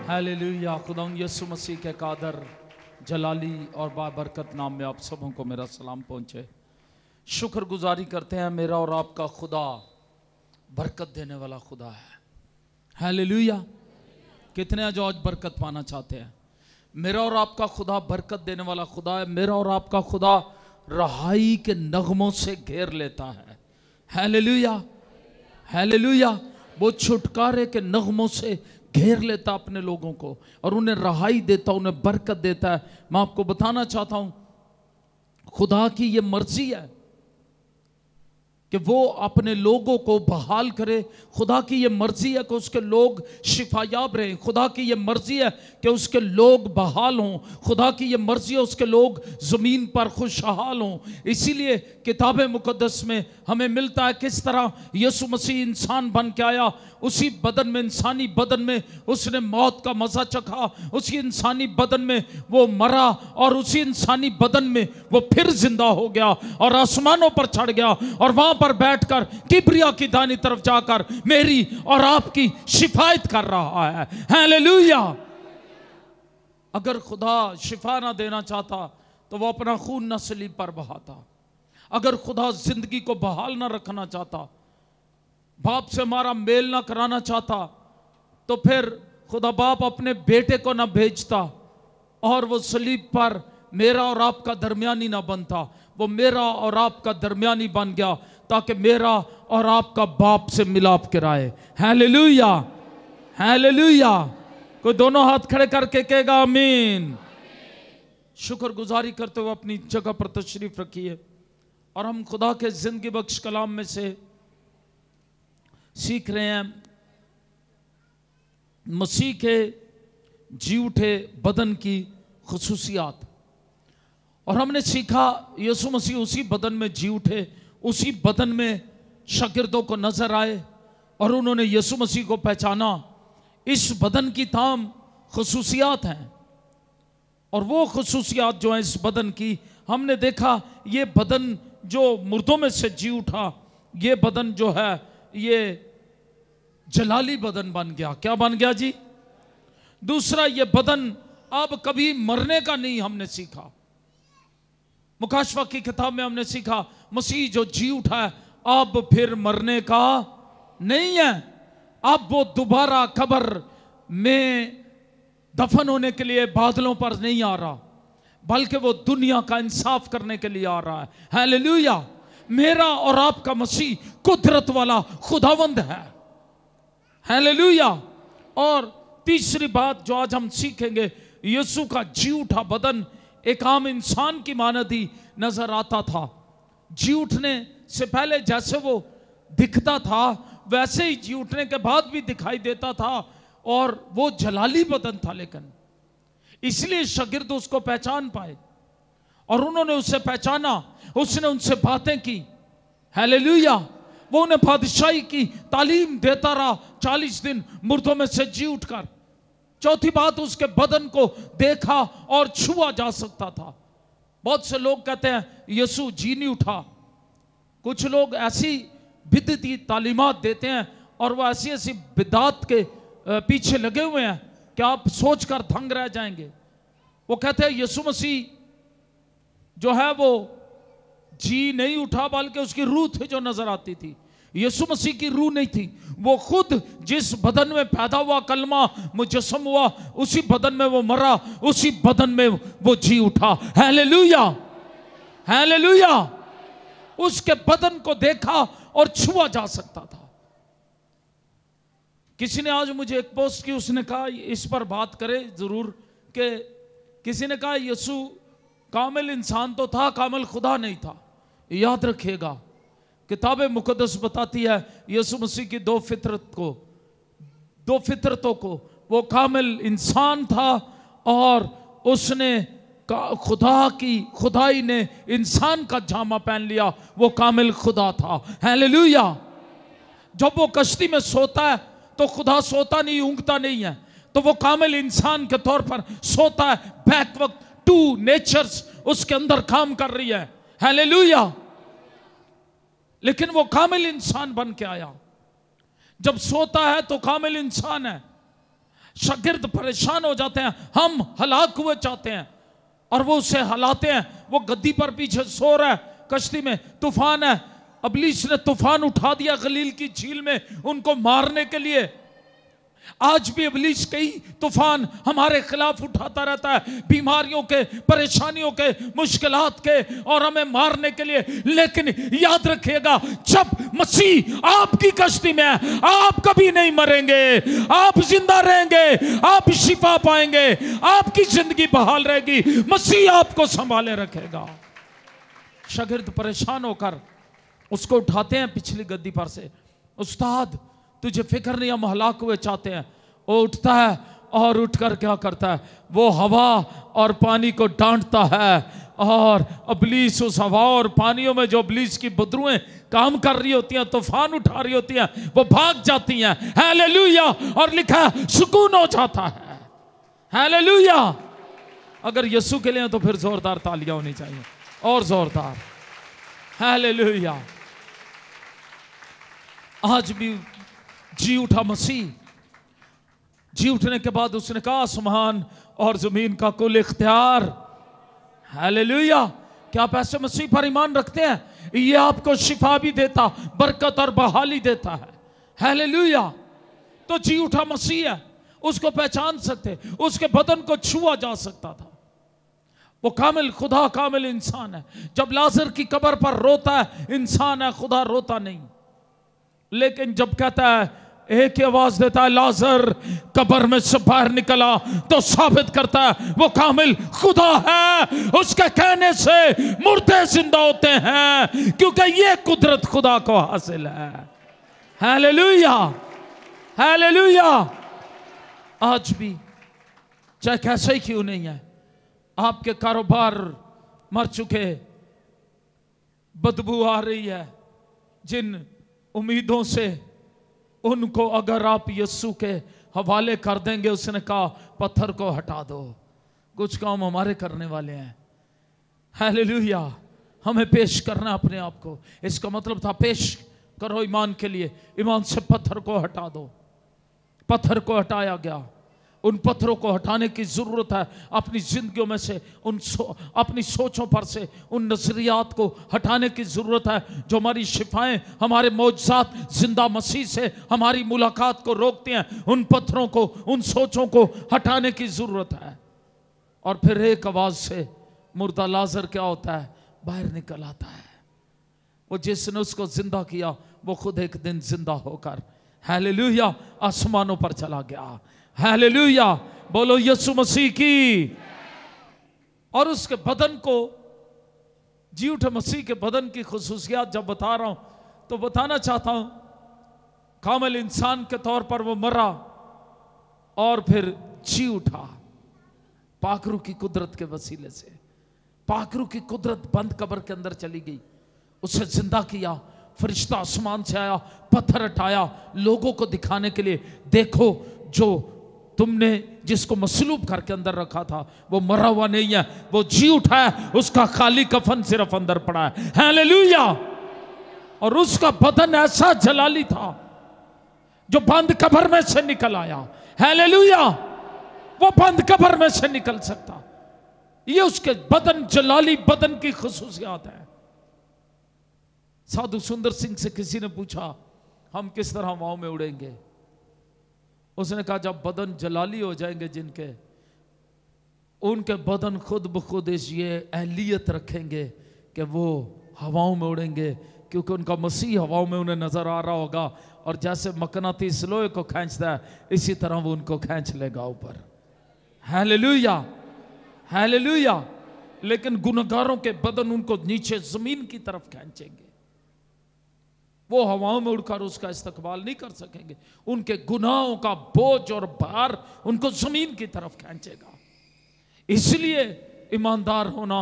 Hallelujah. खुदावंद यीशु मसीह के कादर जलाली और बाबरकत नाम में आप सबों को मेरा सलाम पहुंचे। शुक्रगुजारी करते हैं, मेरा और आपका खुदा बरकत देने वाला खुदा है। हालेलुया। कितने आज बरकत पाना चाहते हैं? मेरा और आपका खुदा बरकत देने वाला खुदा है। मेरा और आपका खुदा रहाई के नगमों से घेर लेता है। Hallelujah hallelujah. वो छुटकारे के नगमों से घेर लेता अपने लोगों को और उन्हें रहाई देता, उन्हें बरकत देता है। मैं आपको बताना चाहता हूं, खुदा की ये मर्जी है कि वो अपने लोगों को बहाल करे। खुदा की ये मर्जी है कि उसके लोग शिफायाब रहें। खुदा की ये मर्जी है कि उसके लोग बहाल हों। खुदा की ये मर्जी है उसके लोग ज़मीन पर खुशहाल हों। इसीलिए किताब मुक़द्दस में हमें मिलता है किस तरह यीशु मसीह इंसान बन के आया। उसी बदन में, इंसानी बदन में उसने मौत का मज़ा चखा। उसी इंसानी बदन में वो मरा और उसी इंसानी बदन में वो फिर जिंदा हो गया और आसमानों पर चढ़ गया और वहां पर बैठकर किबरिया की दाहिनी तरफ जाकर मेरी और आपकी शिफायत कर रहा है। हालेलुया। अगर खुदा शिफा ना देना चाहता तो वो अपना खून न सलीब पर बहाता। अगर खुदा जिंदगी को बहाल ना रखना चाहता, बाप से हमारा मेल ना कराना चाहता, तो फिर खुदा बाप अपने बेटे को ना भेजता और वो सलीब पर मेरा और आपका दरमियानी ना बनता। वो मेरा और आपका दरमियानी बन गया ताकि मेरा और आपका बाप से मिलाप कराए। Hallelujah hallelujah. कोई दोनों हाथ खड़े करके कहेगा आमीन। शुक्रगुजारी करते हुए अपनी जगह पर तशरीफ रखिए और हम खुदा के जिंदगी बख्श कलाम में से सीख रहे हैं मसीह के जी उठे बदन की खुसूसियात। और हमने सीखा यीशु मसीह उसी बदन में जी उठे, उसी बदन में शागिर्दों को नजर आए और उन्होंने यीशु मसीह को पहचाना। इस बदन की तमाम खुसूसियात हैं और वो खुसूसियात जो हैं इस बदन की, हमने देखा ये बदन जो मुर्दों में से जी उठा, ये बदन जो है ये जलाली बदन बन गया। क्या बन गया जी? दूसरा, ये बदन अब कभी मरने का नहीं, हमने सीखा। मुकाशवा की किताब में हमने सीखा मसीह जो जी उठा है अब फिर मरने का नहीं है। अब वो दोबारा कब्र में दफन होने के लिए बादलों पर नहीं आ रहा, बल्कि वो दुनिया का इंसाफ करने के लिए आ रहा है। हालेलुया। मेरा और आपका मसीह कुदरत वाला खुदावंद है। हालेलुया। और तीसरी बात जो आज हम सीखेंगे, यीशु का जी उठा बदन एक आम इंसान की मानद ही नजर आता था। जी उठने से पहले जैसे वो दिखता था वैसे ही जी उठने के बाद भी दिखाई देता था और वो जलाली बदन था। लेकिन इसलिए शागिर्द उसको पहचान पाए और उन्होंने उसे पहचाना, उसने उनसे बातें की। हालेलुया। वो उन्हें बादशाही की तालीम देता रहा 40 दिन मुर्दों में से जी उठकर। चौथी बात, उसके बदन को देखा और छुआ जा सकता था। बहुत से लोग कहते हैं यीशु जी नहीं उठा। कुछ लोग ऐसी बिदअती तालीमात देते हैं और वो ऐसी ऐसी बिदात के पीछे लगे हुए हैं कि आप सोचकर दंग रह जाएंगे। वो कहते हैं यीशु मसीह जो है वो जी नहीं उठा, बल्कि उसकी रूह थी जो नजर आती थी। यीशु मसीह की रूह नहीं थी। वो खुद जिस बदन में पैदा हुआ, कलमा मुजस्सम हुआ, उसी बदन में वो मरा, उसी बदन में वो जी उठा। Hallelujah hallelujah. उसके बदन को देखा और छुआ जा सकता था। किसी ने आज मुझे एक पोस्ट की, उसने कहा इस पर बात करें जरूर, कि किसी ने कहा यीशु कामिल इंसान तो था, कामिल खुदा नहीं था। याद रखिएगा, किताब मुक़द्दस बताती है यीशु मसीह की दो फितरतों को वो कामिल इंसान था और उसने खुदाई ने इंसान का जामा पहन लिया। वो कामिल खुदा था। हालेलुया। जब वो कश्ती में सोता है तो खुदा सोता नहीं, ऊँघता नहीं है, तो वो कामिल इंसान के तौर पर सोता है। बैक वक्त टू नेचर्स उसके अंदर काम कर रही है। हालेलुया। लेकिन वो कामिल इंसान बन के आया। जब सोता है तो कामिल इंसान है, शागिर्द परेशान हो जाते हैं, हम हलाक हुए चाहते हैं, और वो उसे हलाते हैं। वो गद्दी पर पीछे सो रहा है, कश्ती में तूफान है, इब्लीस ने तूफान उठा दिया गलील की झील में उनको मारने के लिए। आज भी इब्लीस कई तूफान हमारे खिलाफ उठाता रहता है, बीमारियों के, परेशानियों के, मुश्किलात के, और हमें मारने के लिए। लेकिन याद रखिएगा, जब मसीह आपकी कश्ती में है, आप कभी नहीं मरेंगे, आप जिंदा रहेंगे, आप शिफा पाएंगे, आपकी जिंदगी बहाल रहेगी, मसीह आपको संभाले रखेगा। शागिर्द परेशान होकर उसको उठाते हैं पिछली गद्दी पर से। उस्ताद तुझे फिक्र नहीं, हम हलाक हुए चाहते हैं। वो उठता है और उठकर क्या करता है, वो हवा और पानी को डांटता है, और इब्लीस उस हवा और पानियों में जो इब्लीस की बदरूएं काम कर रही होती हैं, तूफान उठा रही होती हैं, वो भाग जाती हैं। हालेलुया। और लिखा है सुकून हो जाता है। हालेलुया। अगर यीशु के लिए तो फिर जोरदार तालियां होनी चाहिए, और जोरदार। हालेलुया। आज भी जी उठा मसीह। जी उठने के बाद उसने कहा आसमान और जमीन का कुल इख्तियार। हालेलुया। क्या आप ऐसे मसीह पर ईमान रखते हैं? ये आपको शिफा भी देता, बरकत और बहाली देता है। हालेलुया। तो जी उठा मसीह है, उसको पहचान सकते, उसके बदन को छुआ जा सकता था। वो कामिल खुदा, कामिल इंसान है। जब लाजर की कब्र पर रोता है इंसान है, खुदा रोता नहीं। लेकिन जब कहता है, एक ही आवाज देता है, लाजर कब्र में से बाहर निकला, तो साबित करता है वो कामिल खुदा है। उसके कहने से मुर्दे जिंदा होते हैं, क्योंकि ये कुदरत खुदा को हासिल है। हालेलुया। हालेलुया। आज भी चाहे कैसे ही क्यों नहीं है, आपके कारोबार मर चुके, बदबू आ रही है, जिन उम्मीदों से उनको अगर आप यीशु के हवाले कर देंगे, उसने कहा पत्थर को हटा दो। कुछ काम हमारे करने वाले हैं। हालेलुया। हमें पेश करना अपने आप को। इसका मतलब था पेश करो ईमान के लिए, ईमान से पत्थर को हटा दो। पत्थर को हटाया गया। उन पत्थरों को हटाने की जरूरत है अपनी जिंदगियों में से, अपनी सोचों पर से उन नजरियात को हटाने की जरूरत है जो हमारी शिफाएं, हमारे मौजज़ात जिंदा मसीह से हमारी मुलाकात को रोकती हैं। उन पत्थरों को, उन सोचों को हटाने की जरूरत है। और फिर एक आवाज से मुर्दा लाजर क्या होता है, बाहर निकल आता है। वो जिसने उसको जिंदा किया वो खुद एक दिन जिंदा होकर, हालेलुया, आसमानों पर चला गया। हालेलुया। बोलो यीशु मसीह की। और उसके बदन को, जी उठे मसीह के बदन की खुसूसियात जब बता रहा हूं तो बताना चाहता हूं, कामिल इंसान के तौर पर वो मरा और फिर जी उठा पाकरू की कुदरत के वसीले से। पाकरू की कुदरत बंद कब्र के अंदर चली गई, उसे जिंदा किया। फरिश्ता आसमान से आया, पत्थर हटाया, लोगों को दिखाने के लिए, देखो जो तुमने जिसको मसलूब करके अंदर रखा था वो मरा हुआ नहीं है, वो जी उठा है, उसका खाली कफन सिर्फ अंदर पड़ा है। हालेलुया। और उसका बदन ऐसा जलाली था जो बंद कब्र में से निकल आया। हालेलुया। वो बंद कब्र में से निकल सकता, ये उसके बदन, जलाली बदन की खुसूसियात है। साधु सुंदर सिंह से किसी ने पूछा हम किस तरह हवाओं में उड़ेंगे? उसने कहा जब बदन जलाली हो जाएंगे जिनके, उनके बदन खुद ब खुद ये अहलियत रखेंगे कि वो हवाओं में उड़ेंगे, क्योंकि उनका मसीह हवाओं में उन्हें नजर आ रहा होगा। और जैसे मकनातीस लोहे को खींचता है, इसी तरह वो उनको खींच लेगा ऊपर। हालेलुया। हालेलुया। लेकिन गुनहगारों के बदन उनको नीचे जमीन की तरफ खींचेंगे। वो हवाओं में उड़कर उसका इस्तकबाल नहीं कर सकेंगे। उनके गुनाहों का बोझ और भार उनको जमीन की तरफ खींचेगा। इसलिए ईमानदार होना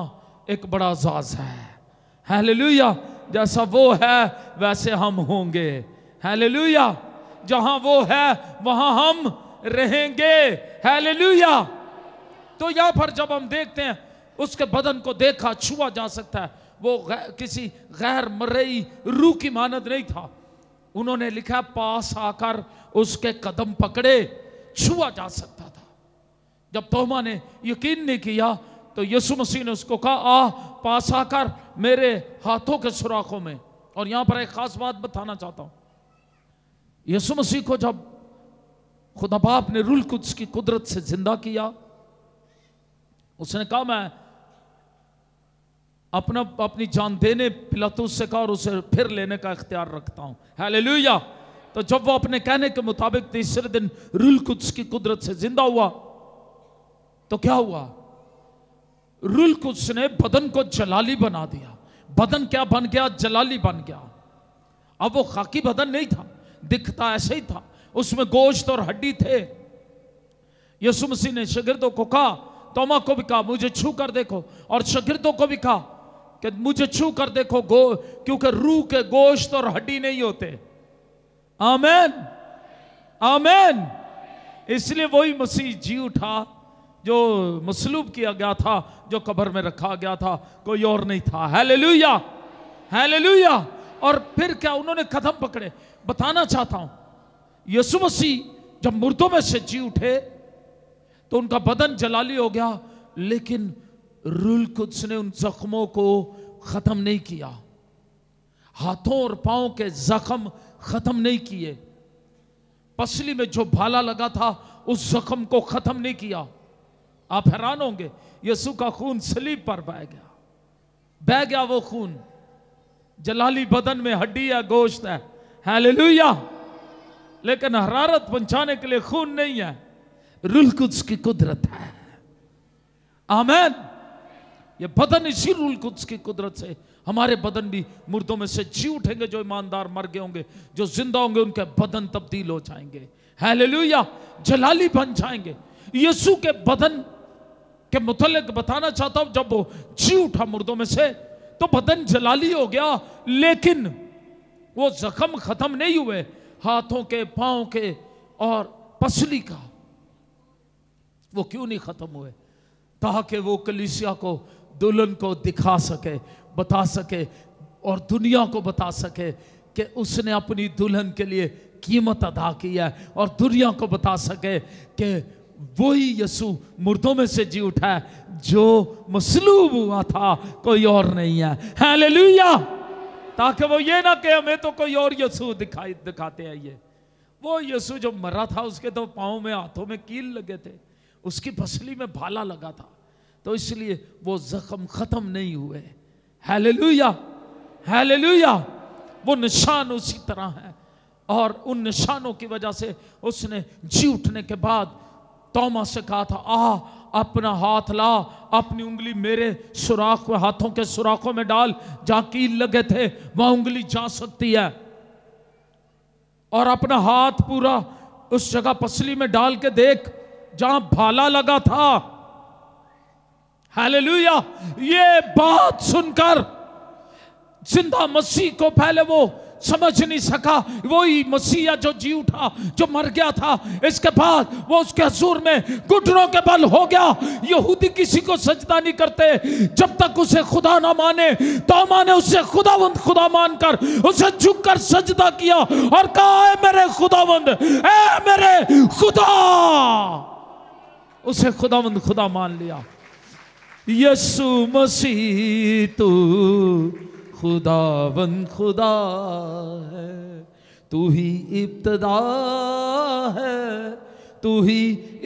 एक बड़ा एजाज़ है। हालेलुया। जैसा वो है वैसे हम होंगे। हालेलुया। जहां वो है वहां हम रहेंगे। हालेलुया। तो यहां पर जब हम देखते हैं उसके बदन को देखा, छुआ जा सकता है, वो किसी गैर मरई रूह की मानद नहीं था। उन्होंने लिखा पास आकर उसके कदम पकड़े छुआ जा सकता था। जब तोमा ने यकीन नहीं किया तो यीशु मसीह ने उसको कहा, आ पास आकर मेरे हाथों के सुराखों में। और यहां पर एक खास बात बताना चाहता हूं, यीशु मसीह को जब खुदा बाप ने रूह कुद्स की कुदरत से जिंदा किया, उसने कहा मैं अपनी जान देने पिलातुस से कहा और उसे फिर लेने का इख्तियार रखता हूं। हालेलुया। तो जब वो अपने कहने के मुताबिक तीसरे दिन रूह कुद्स की कुदरत से जिंदा हुआ तो क्या हुआ, रूह कुद्स ने बदन को जलाली बना दिया। बदन क्या बन गया, जलाली बन गया। अब वो खाकी बदन नहीं था, दिखता ऐसे ही था, उसमें गोश्त और हड्डी थे। यीशु मसीह ने शागिर्दों को कहा, तोमा को भी कहा मुझे छू कर देखो, और शागिर्दों को भी कहा कि मुझे छू कर देखो, क्योंकि रूह के गोश्त और हड्डी नहीं होते। आमीन, आमीन। इसलिए वही मसीह जी उठा जो मसलूब किया गया था, जो कब्र में रखा गया था, कोई और नहीं था। Hallelujah, hallelujah. और फिर क्या उन्होंने कदम पकड़े। बताना चाहता हूं, यीशु मसीह जब मुर्दों में से जी उठे तो उनका बदन जलाली हो गया, लेकिन रूह कुद्स ने उन जख्मों को खत्म नहीं किया। हाथों और पांव के जख्म खत्म नहीं किए। पसली में जो भाला लगा था उस जख्म को खत्म नहीं किया। आप हैरान होंगे, यीशु का खून सलीब पर बह गया वो खून। जलाली बदन में हड्डी या गोश्त है, हालेलुया, लेकिन हरारत पहुंचाने के लिए खून नहीं है, रूह कुद्स की कुदरत है। आमीन। ये बदन इसी रूह कुद्स की कुदरत से, हमारे बदन भी मुर्दों में से जी उठेंगे। जो ईमानदार मर गए होंगे, जो जिंदा होंगे, उनके बदन तब्दील हो जाएंगे। हालेलुया, जलाली बन जाएंगे। यीशु के बदन के मुतल्लिक बताना चाहता हूं, जब वो जी उठा मुर्दों में से तो बदन जलाली हो गया, लेकिन वो जख्म खत्म नहीं हुए। हाथों के, पांव के और पसली का वो क्यों नहीं खत्म हुए? ताकि वो कलीसिया को, दुल्हन को दिखा सके, बता सके, और दुनिया को बता सके कि उसने अपनी दुल्हन के लिए कीमत अदा की है, और दुनिया को बता सके कि वही यीशु मुर्दों में से जी उठा है जो मसलूब हुआ था, कोई और नहीं है। हालेलुया। ताकि वो ये ना कि हमें तो कोई और यीशु दिखाते हैं। ये वो यीशु जो मरा था, उसके तो पाँव में, हाथों में कील लगे थे, उसकी पसली में भाला लगा था, तो इसलिए वो जख्म खत्म नहीं हुए। Hallelujah, hallelujah. वो निशान उसी तरह है, और उन निशानों की वजह से उसने जी उठने के बाद तोमा से कहा था, अपना हाथ ला, अपनी उंगली मेरे सुराख में, हाथों के सुराखों में डाल, जहां कील लगे थे वहां उंगली जा सकती है, और अपना हाथ पूरा उस जगह पसली में डाल के देख जहां भाला लगा था। हालेलुया। ये बात सुनकर जिंदा मसीह को पहले वो समझ नहीं सका, वही मसीहा जो जी उठा, जो मर गया था, इसके बाद वो उसके हुजूर में घुटनों के बल हो गया। यहूदी किसी को सजदा नहीं करते जब तक उसे खुदा ना माने। तोमा ने उसे खुदावंद खुदा मानकर उसे झुककर सजदा किया और कहा, ऐ मेरे खुदावंद, ऐ मेरे खुदा। उसे खुदावंद खुदा मान लिया। यीशु मसीह तू खुदावंद खुदा है, तू ही इब्तिदा है, तू ही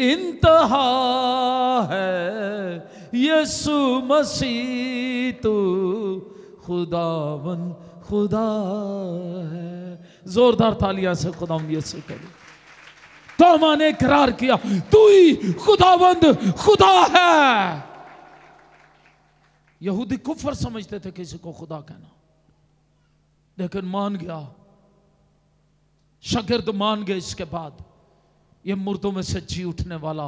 इंतहा है। यीशु मसीह तू खुदावंद खुदा है। जोरदार तालियां से खुदावंद यीशु के लिए। तोमा ने इकरार किया, तू ही खुदावंद खुदा है। यहूदी कुफर समझते थे किसी को खुदा कहना, लेकिन मान गया, शागिर्द मान गए। इसके बाद ये मुर्दों में से जी उठने वाला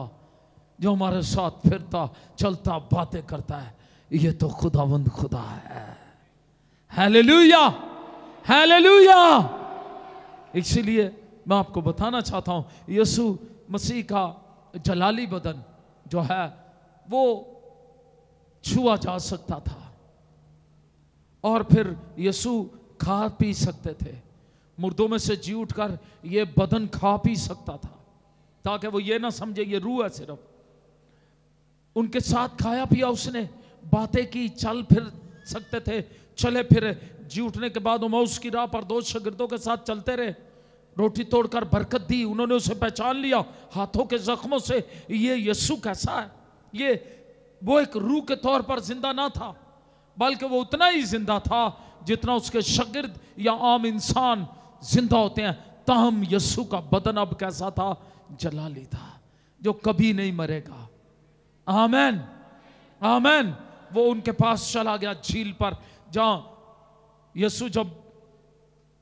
जो हमारे साथ फिरता चलता बातें करता है, ये तो खुदावंद खुदा है। Hallelujah, hallelujah. इसीलिए मैं आपको बताना चाहता हूं, यीशु मसीह का जलाली बदन जो है वो छुआ जा सकता था, और फिर यीशु खा पी सकते थे। मुर्दों में से जी उठकर ये बदन खा पी सकता था। تاکہ وہ یہ نہ سمجھے یہ روح ہے صرف. ان کے ساتھ کھایا پیا اس نے, باتیں کی, چل پھر سکتے تھے چلے پھرے. جی اٹھنے کے بعد اماؤس کی راہ پر 2 شاگردوں کے ساتھ چلتے رہے. روٹی توڑ کر برکت دی, انہوں نے اسے پہچان لیا ہاتھوں کے زخموں سے. یہ یسوع کیسا ہے؟ یہ وہ ایک روح کے طور پر زندہ نہ تھا, بلکہ وہ اتنا ہی زندہ تھا جتنا اس کے شاگرد یا عام انسان زندہ ہوتے ہیں. تاہم یسوع کا بدن اب کیسا تھا؟ جلالی تھا, جو کبھی نہیں مرے گا. آمین آمین. وہ ان کے پاس چلا گیا جھیل پر, جہاں یسوع جب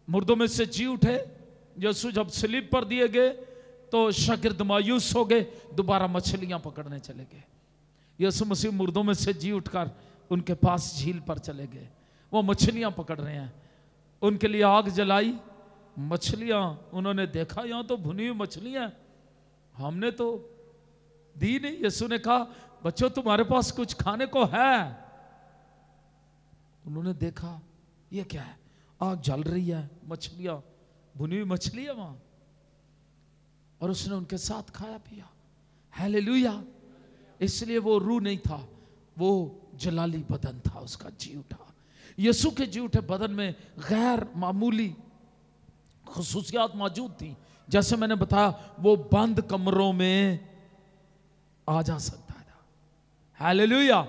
مردوں میں سے جی اٹھے, یسوع جب صلیب پر دیے گئے تو شاگرد مایوس ہو گئے, دوبارہ مچھلیاں پکڑنے چلے گئے. یسوع مسیح مردوں میں سے جی اٹھ کر ان کے پاس جھیل پر چلے گئے. وہ مچھلیاں پکڑ رہے ہیں, ان کے لیے آگ جلائی, مچھلیاں انہوں نے دیکھا یہاں تو بھنی ہوئی مچھلیاں, ہم نے تو دی نہیں. یسوع نے کہا بچوں تمہارے پاس کچھ کھانے کو ہے؟ انہوں نے دیکھا یہ کیا ہے, آگ جل رہی ہے, مچھلیاں بھنی ہوئی مچھلی ہے وہاں, اور اس نے ان کے ساتھ کھایا پیا. ہیلیلویا. اس لیے وہ روح نہیں تھا, وہ جلالی بدن تھا اس کا. جی اٹھا. یسوع کے جی اٹھے بدن میں غیر معمولی خصوصیات موجود تھیں. جیسے میں نے بتایا وہ بند کمروں میں آ جا سکتا تھا. ہیلیلویا.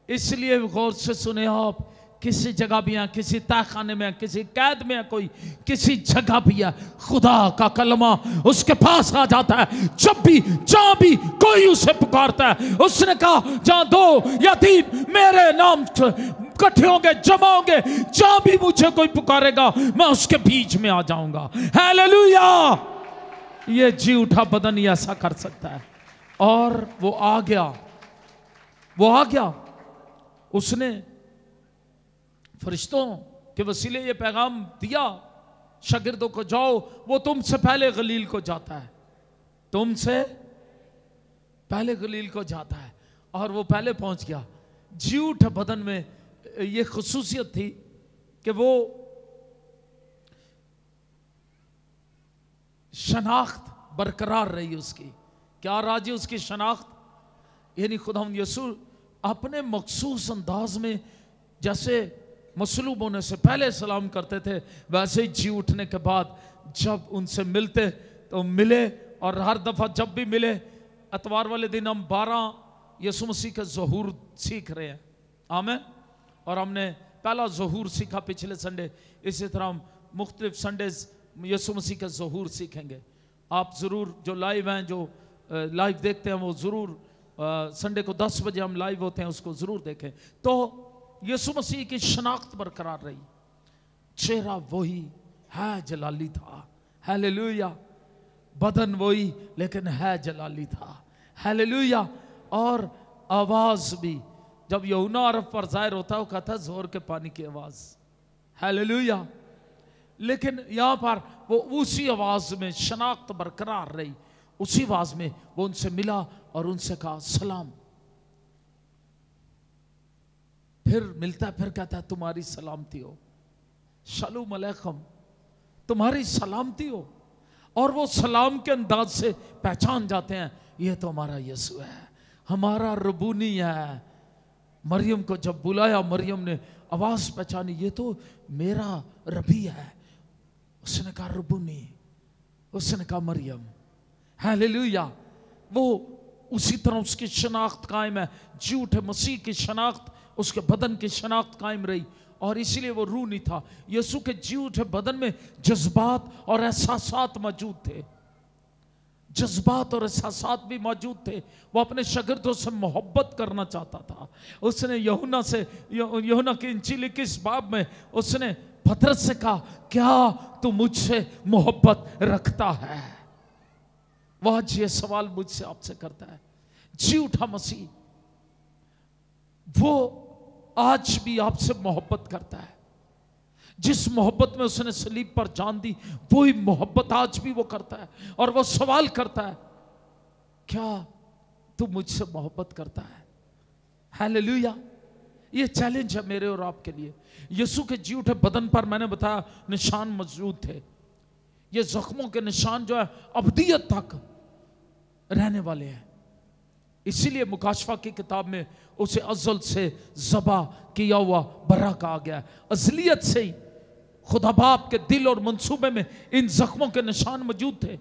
اس لیے غور سے سنیں آپ, کسی جگہ بھی ہیں, کسی تہ خانے میں ہیں, کسی قید میں ہیں, کوئی کسی جگہ بھی ہے, خدا کا کلمہ اس کے پاس آ جاتا ہے. جب بھی جہاں بھی کوئی اسے پکارتا ہے, اس نے کہا جہاں 2 یا 3 میرے نام کٹھے ہوں گے, جمع ہوں گے, جہاں بھی مجھے کوئی پکارے گا میں اس کے بیچ میں آ جاؤں گا. ہیلیلویا. یہ جی اٹھا بدن ہی ایسا کر سکتا ہے. اور وہ آ گیا, وہ آ گیا. اس نے فرشتوں کے وسیلے یہ پیغام دیا شاگردوں کو, جاؤ وہ تم سے پہلے گلیل کو جاتا ہے, تم سے پہلے گلیل کو جاتا ہے. اور وہ پہلے پہنچ گیا. جی اٹھے بدن میں یہ خصوصیت تھی کہ وہ شناخت برقرار رہی اس کی. کیا راجی اس کی شناخت؟ یعنی خداوند یسوع اپنے مخصوص انداز میں جیسے مصلوب ہونے سے پہلے سلام کرتے تھے, ویسے ہی جی اٹھنے کے بعد جب ان سے ملتے تو ملے. اور ہر دفعہ جب بھی ملے, اتوار والے دن ہم 12 یسوع مسیح کا ظہور سیکھ رہے ہیں. آمین. اور ہم نے پہلا ظہور سیکھا پچھلے سنڈے, اسی طرح ہم مختلف سنڈیز یسوع مسیح کا ظہور سیکھیں گے. آپ ضرور جو لائیو ہیں, جو لائیو دیکھتے ہیں, وہ ضرور سنڈے کو 10 بجے ہم لائیو ہوتے ہیں, اس کو ضرور دیکھیں. تو یسوع مسیح کی شناخت برقرار رہی. چہرہ وہی ہے, جلالی تھا. ہیلیلویا. بدن وہی لیکن ہے جلالی تھا. ہیلیلویا. اور آواز بھی جب یوحنا عرف پر ظاہر ہوتا ہے وہ کہتا ہے زور کے پانی کی آواز. ہیلیلویا. لیکن یہاں پر وہ اسی آواز میں شناخت برقرار رہی. اسی آواز میں وہ ان سے ملا اور ان سے کہا سلام. پھر ملتا ہے, پھر کہتا ہے تمہاری سلامتی ہو, شالوم علیکم, تمہاری سلامتی ہو. اور وہ سلام کے انداز سے پہچان جاتے ہیں یہ تو ہمارا یسوع ہے, ہمارا ربونی ہے. مریم کو جب بلایا, مریم نے آواز پہچانی, یہ تو میرا ربی ہے. اس نے کہا ربونی, اس نے کہا مریم. ہیلیلویا. وہ اسی طرح اس کی شناخت قائم ہے. جی اٹھے مسیح کی شناخت, اس کے بدن کی شناخت قائم رہی. اور اسی لیے وہ روح نہیں تھا. یسوع کے جی اٹھے بدن میں جذبات اور احساسات موجود تھے. جذبات اور احساسات بھی موجود تھے. وہ اپنے شاگردوں سے محبت کرنا چاہتا تھا. اس نے یوحنا کی انجیل 21 باب میں اس نے پطرس سے کہا کیا تو مجھ سے محبت رکھتا ہے؟ وہ آج یہ سوال مجھ سے آپ سے کرتا ہے. جی اٹھا مسیح وہ آج بھی آپ سے محبت کرتا ہے. جس محبت میں اس نے صلیب پر جان دی وہی محبت آج بھی وہ کرتا ہے. اور وہ سوال کرتا ہے کیا تو مجھ سے محبت کرتا ہے؟ ہیلیلویا. یہ چیلنج ہے میرے اور آپ کے لیے. یسوع کے جی اٹھے بدن پر میں نے بتایا نشان موجود تھے. یہ زخموں کے نشان جو ہے ابدیت تک रहने वाले हैं। इसीलिए मुकाशफा की किताब में उसे अज़ल से ज़बा किया हुआ बर्रा कहा गया है। अज़लियत से ही खुदा बाप के दिल और मंसूबे में इन जख्मों के निशान मौजूद थे,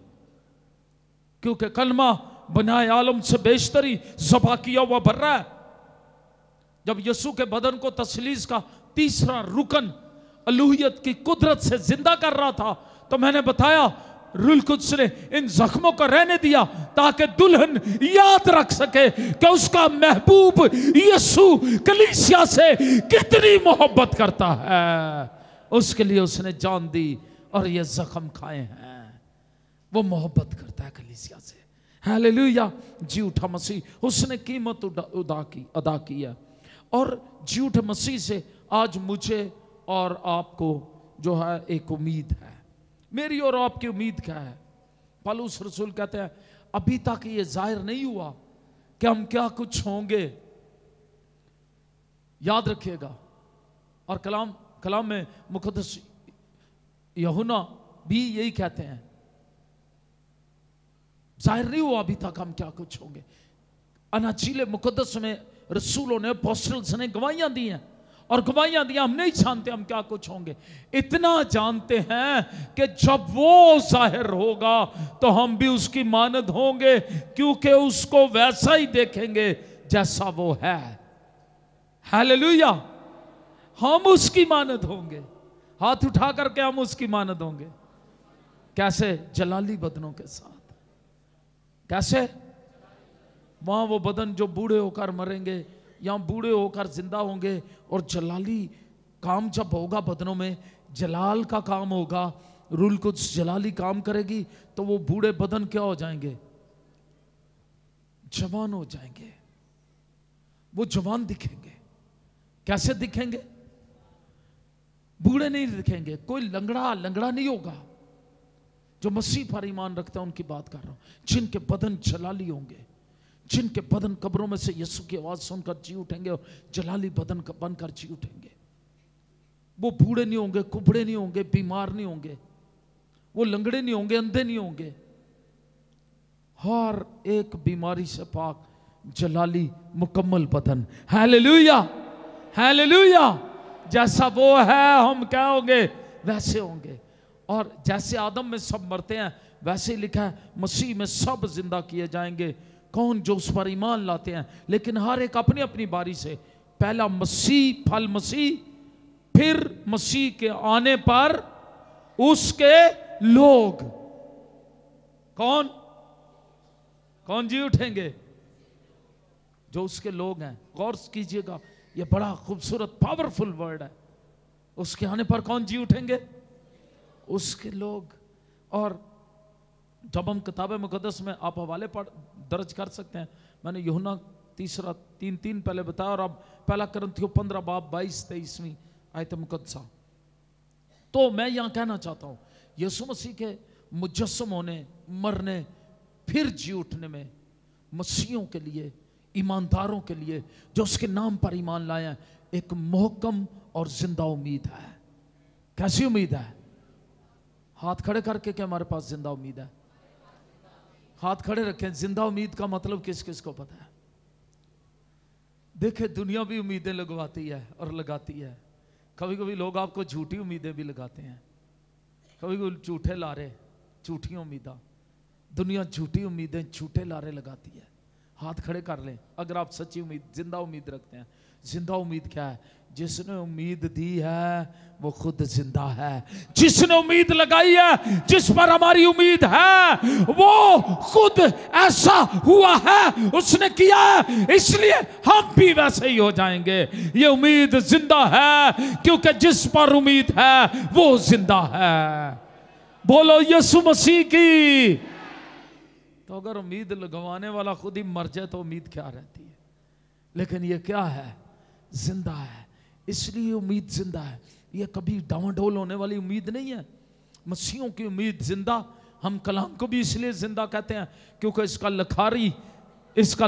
क्योंकि कलमा बनाए आलम से बेशतरी ज़बा किया हुआ बर्रा है। जब यीशु के बदन को तसलीस का तीसरा रुकन अलूहियत की कुदरत से जिंदा कर रहा था, तो मैंने बताया रूह कुद्स ने इन जख्मों को रहने दिया ताकि दुल्हन याद रख सके कि उसका महबूब यीशु कलीसिया से कितनी मोहब्बत करता है। उसके लिए उसने जान दी और ये जख्म खाए हैं। वो मोहब्बत करता है कलीसिया से। हालेलुया। जी उठा मसीह, उसने कीमत अदा की है। और जी उठे मसीह से आज मुझे और आपको जो है एक उम्मीद है। मेरी और आपकी उम्मीद क्या है? पौलुस रसूल कहते हैं अभी तक ये जाहिर नहीं हुआ कि हम क्या कुछ होंगे। याद रखिएगा, और कलाम में मुकद्दस यूहन्ना भी यही कहते हैं, जाहिर नहीं हुआ अभी तक हम क्या कुछ होंगे। अनाजील मुकद्दस में रसूलों ने, अपोस्टल्स ने गवाहियां दी हैं, और गवाहियां दिया हम नहीं जानते हम क्या कुछ होंगे। इतना जानते हैं कि जब वो जाहिर होगा तो हम भी उसकी मानद होंगे, क्योंकि उसको वैसा ही देखेंगे जैसा वो है। हालेलुया। हम उसकी मानद होंगे। हाथ उठा करके हम उसकी मानद होंगे। कैसे? जलाली बदनों के साथ। कैसे? वहां वो बदन जो बूढ़े होकर मरेंगे या बूढ़े होकर जिंदा होंगे, और जलाली काम जब होगा बदनों में, जलाल का काम होगा, रूह कुद्स जलाली काम करेगी, तो वो बूढ़े बदन क्या हो जाएंगे? जवान हो जाएंगे। वो जवान दिखेंगे। कैसे दिखेंगे? बूढ़े नहीं दिखेंगे। कोई लंगड़ा नहीं होगा। जो मसीह पर ईमान रखते हैं उनकी बात कर रहा हूं, जिनके बदन जलाली होंगे, जिनके बदन कब्रों में से यीशु की आवाज सुनकर जी उठेंगे और जलाली बदन बनकर जी उठेंगे। वो बूढ़े नहीं होंगे, कुबड़े नहीं होंगे, बीमार नहीं होंगे, वो लंगड़े नहीं होंगे, अंधे नहीं होंगे। हर एक बीमारी से पाक जलाली मुकम्मल बदन। Hallelujah, hallelujah. जैसा वो है हम क्या होंगे? वैसे होंगे। और जैसे आदम में सब मरते हैं, वैसे ही लिखा है मसीह में सब जिंदा किए जाएंगे। कौन? जो उस पर ईमान लाते हैं। लेकिन हर एक अपनी अपनी बारी से। पहला मसीह, फल मसीह, फिर मसीह के आने पर उसके लोग। कौन कौन जी उठेंगे? जो उसके लोग हैं। गौर कीजिएगा, यह बड़ा खूबसूरत पावरफुल वर्ड है। उसके आने पर कौन जी उठेंगे? उसके लोग। और जब हम किताब मुकद्दस में आप हवाले पर दर्ज कर सकते हैं, मैंने यूहन्ना 3:3 पहले बताया, और अब पहला कुरिन्थियों 15 बाब 22-23 आयत मुकद्दसा। तो मैं यहां कहना चाहता हूं, यीशु मसीह के मुजस्सम होने, मरने, फिर जी उठने में मसीहों के लिए, ईमानदारों के लिए, जो उसके नाम पर ईमान लाए हैं, एक मुहक्कम और जिंदा उम्मीद है। कैसी उम्मीद है? हाथ खड़े करके क्या हमारे पास जिंदा उम्मीद है? हाथ खड़े रखें। जिंदा उम्मीद का मतलब किस किस को पता है? देखे, दुनिया भी उम्मीदें लगवाती है और लगाती है। कभी कभी लोग आपको झूठी उम्मीदें भी लगाते हैं। कभी कभी झूठे लारे, झूठी उम्मीदें, दुनिया झूठी उम्मीदें, झूठे लारे लगाती है। हाथ खड़े कर लें अगर आप सच्ची उम्मीद, जिंदा उम्मीद रखते हैं। जिंदा उम्मीद क्या है? जिसने उम्मीद दी है वो खुद जिंदा है। जिसने उम्मीद लगाई है, जिस पर हमारी उम्मीद है, वो खुद ऐसा हुआ है, उसने किया है, इसलिए हम भी वैसे ही हो जाएंगे। ये उम्मीद जिंदा है, क्योंकि जिस पर उम्मीद है वो जिंदा है। बोलो यीशु मसीह की। तो अगर उम्मीद लगवाने वाला खुद ही मर जाए तो उम्मीद क्या रहती है? लेकिन ये क्या है? जिंदा है। इसलिए उम्मीद जिंदा है। ये कभी डावाडोल होने वाली उम्मीद नहीं है। मसीहों की उम्मीद जिंदा। हम कलाम को भी इसलिए जिंदा कहते हैं क्योंकि इसका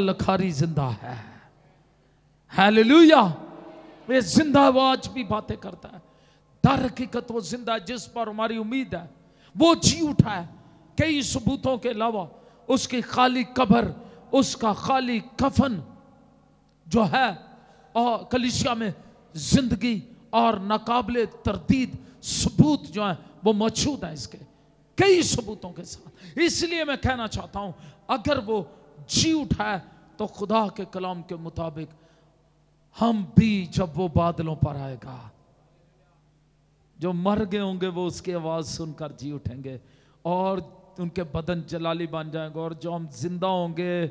लखारी जिंदा है। हालेलुया। ये जिंदा है, वो आज भी बातें करता है। दर हकीकत वो जिंदा है जिस पर हमारी उम्मीद है। वो जी उठा है। कई सबूतों के अलावा उसकी खाली कब्र, उसका खाली कफन जो है, और कलीसिया में जिंदगी और नाकाबिले तरदीद सबूत जो है वो मौजूद है, इसके कई सबूतों के साथ। इसलिए मैं कहना चाहता हूं, अगर वो जी उठा है तो खुदा के कलाम के मुताबिक हम भी जब वो बादलों पर आएगा, जो मर गए होंगे वो उसकी आवाज सुनकर जी उठेंगे और उनके बदन जलाली बन जाएंगे, और जो हम जिंदा होंगे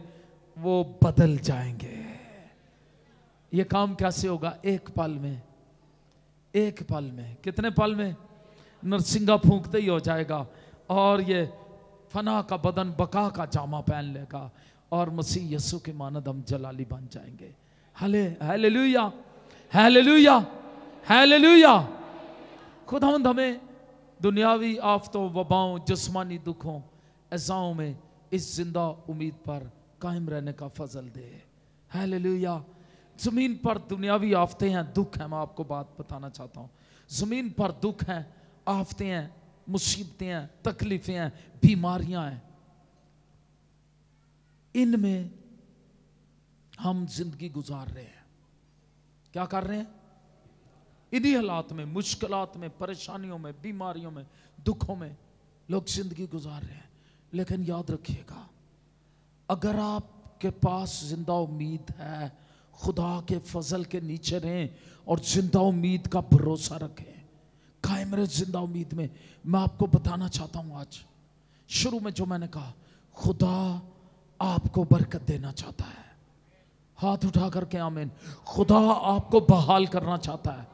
वो बदल जाएंगे। ये काम कैसे होगा? एक पल में, एक पल में। कितने पल में? नरसिंगा फूंकते ही हो जाएगा, और ये फना का बदन बका का जामा पहन लेगा, और मसीह यीशु के मानद हम जलाली बन जाएंगे। Hallelujah, hallelujah, hallelujah. खुदावंद हमें दुनियावी आफतों, वबाओं, जिस्मानी दुखों, ऐसाओं में इस जिंदा उम्मीद पर कायम रहने का फजल दे। हालेलुया। जमीन पर दुनियावी आफतें हैं, दुख हैं। मैं आपको बात बताना चाहता हूँ, जमीन पर दुख हैं, आफतें हैं, मुसीबतें हैं, तकलीफें हैं, बीमारियां हैं। इनमें हम जिंदगी गुजार रहे हैं। क्या कर रहे हैं? इन्हीं हालात में, मुश्किलात में, परेशानियों में, बीमारियों में, दुखों में लोग जिंदगी गुजार रहे हैं। लेकिन याद रखिएगा, अगर आपके पास जिंदा उम्मीद है, खुदा के फजल के नीचे रहें और जिंदा उम्मीद का भरोसा रखें, कायम रहे जिंदा उम्मीद में। मैं आपको बताना चाहता हूं, आज शुरू में जो मैंने कहा, खुदा आपको बरकत देना चाहता है। हाथ उठा करके आमीन। खुदा आपको बहाल करना चाहता है,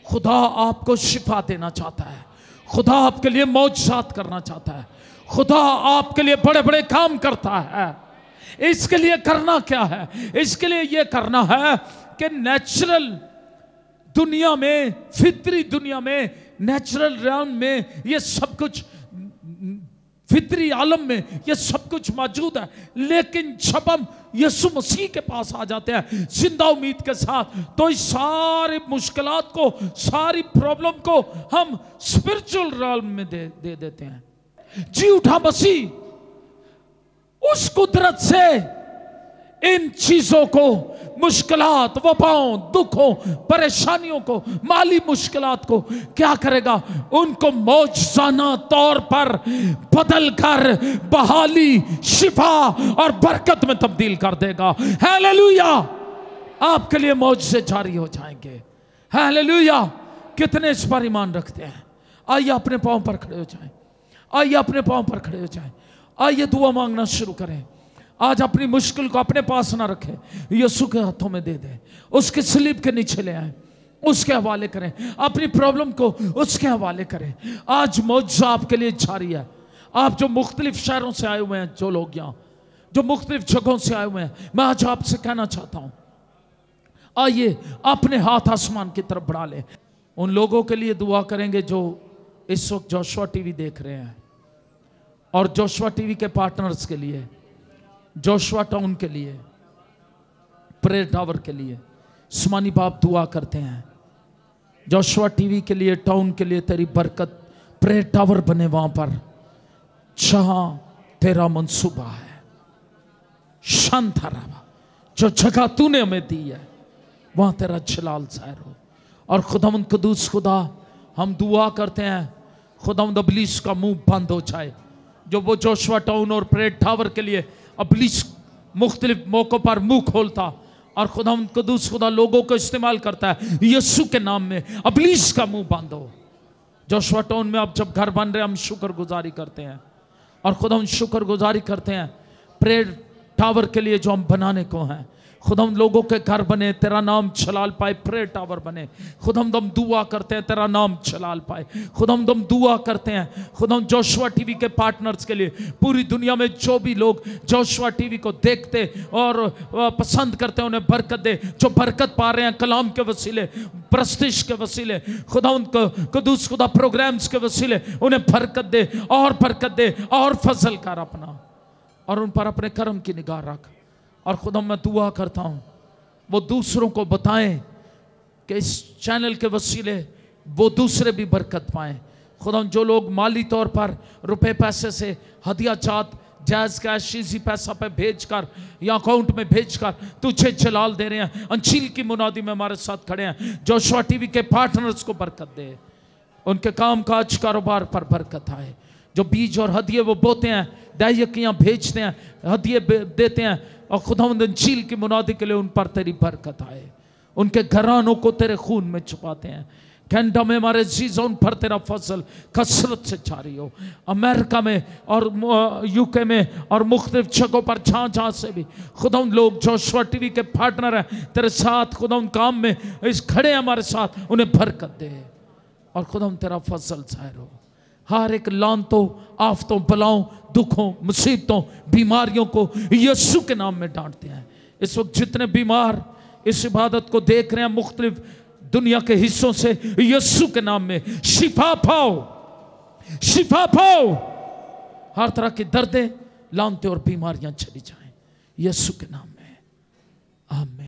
खुदा आपको शिफा देना चाहता है, खुदा आपके लिए मौजज़ात करना चाहता है, खुदा आपके लिए बड़े बड़े काम करता है। इसके लिए करना क्या है? इसके लिए यह करना है कि नेचुरल दुनिया में, फितरी दुनिया में, नेचुरल realm में ये सब कुछ, फितरी आलम में ये सब कुछ मौजूद है। लेकिन जब हम यीशु मसीह के पास आ जाते हैं जिंदा उम्मीद के साथ, तो इस सारी मुश्किलात को, सारी प्रॉब्लम को हम स्पिरिचुअल realm में दे देते हैं। जी उठा मसीह उस कुदरत से इन चीजों को, मुश्किलात, वबाओं, दुखों, परेशानियों को, माली मुश्किलात को क्या करेगा? उनको मौजज़ाना तौर पर बदल कर बहाली, शिफा और बरकत में तब्दील कर देगा। हालेलुया। आपके लिए मौजज़े जारी हो जाएंगे। हालेलुया। कितने इस पर ईमान रखते हैं? आइए अपने पांव पर खड़े हो जाएं, आइए अपने पांव पर खड़े हो जाएं, आइए दुआ मांगना शुरू करें। आज अपनी मुश्किल को अपने पास ना रखें, यीशु के हाथों में दे दें, उसके सलीब के नीचे ले आए, उसके हवाले करें, अपनी प्रॉब्लम को उसके हवाले करें। आज मौजज़ा आपके लिए जारी है। आप जो मुख्तलिफ शहरों से आए हुए हैं, जो लोग यहाँ जो मुख्तलिफ जगहों से आए हुए हैं, मैं आज आपसे कहना चाहता हूँ, आइए अपने हाथ आसमान की तरफ बढ़ा लें। उन लोगों के लिए दुआ करेंगे जो इस वक्त जोशुआ टीवी देख रहे हैं, और जोशुआ टीवी के पार्टनर्स के लिए, जोशुआ टाउन के लिए, प्रेयर टावर के लिए। उस्मानी बाप दुआ करते हैं जोशुआ टीवी के लिए, टाउन के लिए तेरी बरकत, प्रेयर टावर बने वहां पर जहां तेरा मंसूबा है। शांत रहा, जो जगह तूने हमें दी है वहां तेरा जलाल ज़ाहिर हो। और खुदावंद कुदूस खुदा, हम दुआ करते हैं खुदावंद इब्लीस का मुंह बंद हो जाए, जो वो जोशुआ टाउन और प्रेयर टावर के लिए इब्लीस मुख्तलिफ मौकों पर मुंह खोलता और खुदावंद कुदूस खुदा लोगों को इस्तेमाल करता है यीशु के नाम में, इब्लीस का मुंह बंद हो। जोशुआ टाउन में अब जब घर बन रहे, हम शुक्रगुजारी करते हैं, और खुदा हम शुक्रगुजारी करते हैं प्रेयर टावर के लिए जो हम बनाने को हैं। खुदा हम लोगों के घर बने, तेरा नाम जलाल पाए, प्रेयर टावर बने। खुदा हम दुआ करते हैं तेरा नाम जलाल पाए। खुदा हम दुआ करते हैं खुदा हम जोशुआ टीवी के पार्टनर्स के लिए, पूरी दुनिया में जो भी लोग जोशुआ टीवी को देखते और पसंद करते हैं उन्हें बरकत दे। जो बरकत पा रहे हैं कलाम के वसीले, प्रस्तिश के वसीले, खुदा उनको कुदूस खुदा प्रोग्राम्स के वसीले उन्हें बरकत दे, और बरकत दे, और फजल कर अपना, और उन पर अपने करम की निगाह रख। और खुदा मैं दुआ करता हूँ वो दूसरों को बताएं कि इस चैनल के वसीले वो दूसरे भी बरकत पाएं। खुदा जो लोग माली तौर पर रुपए पैसे से हदिया जात जायज कैश इसी पैसा पे भेजकर या अकाउंट में भेजकर तुझे जलाल दे रहे हैं। अंजील की मुनादी में हमारे साथ खड़े हैं। जोशुआ टीवी के पार्टनर्स को बरकत दे, उनके काम काज कारोबार पर बरकत आए। जो बीज और हदिये वो बोते हैं, दायकियां भेजते हैं, हदिये देते हैं, और खुदावंद अंजील की मुनादी के लिए उन पर तेरी बरकत आए। उनके घरानों को तेरे खून में छुपाते हैं। कनाडा में हमारे अजीज़ों, उन पर तेरा फजल कसरत से जारी हो। अमेरिका में और यूके में और मुख्तलिफ जगहों पर जहाँ जहाँ से भी खुदा लोग जोशुआ टीवी के पार्टनर हैं तेरे साथ, खुदा काम में इस खड़े हैं हमारे साथ, उन्हें बरकत दे और खुदा तेरा फजल जाहिर हो। हर एक लानतों, आफतों, बलाओं, दुखों, मुसीबतों, बीमारियों को यीशु के नाम में डांटते हैं। इस वक्त जितने बीमार इस इबादत को देख रहे हैं मुख्तलिफ दुनिया के हिस्सों से, यीशु के नाम में शिफा पाओ, शिफा पाओ। हर तरह की दर्दें, लानतें और बीमारियां चली जाएं यीशु के नाम में।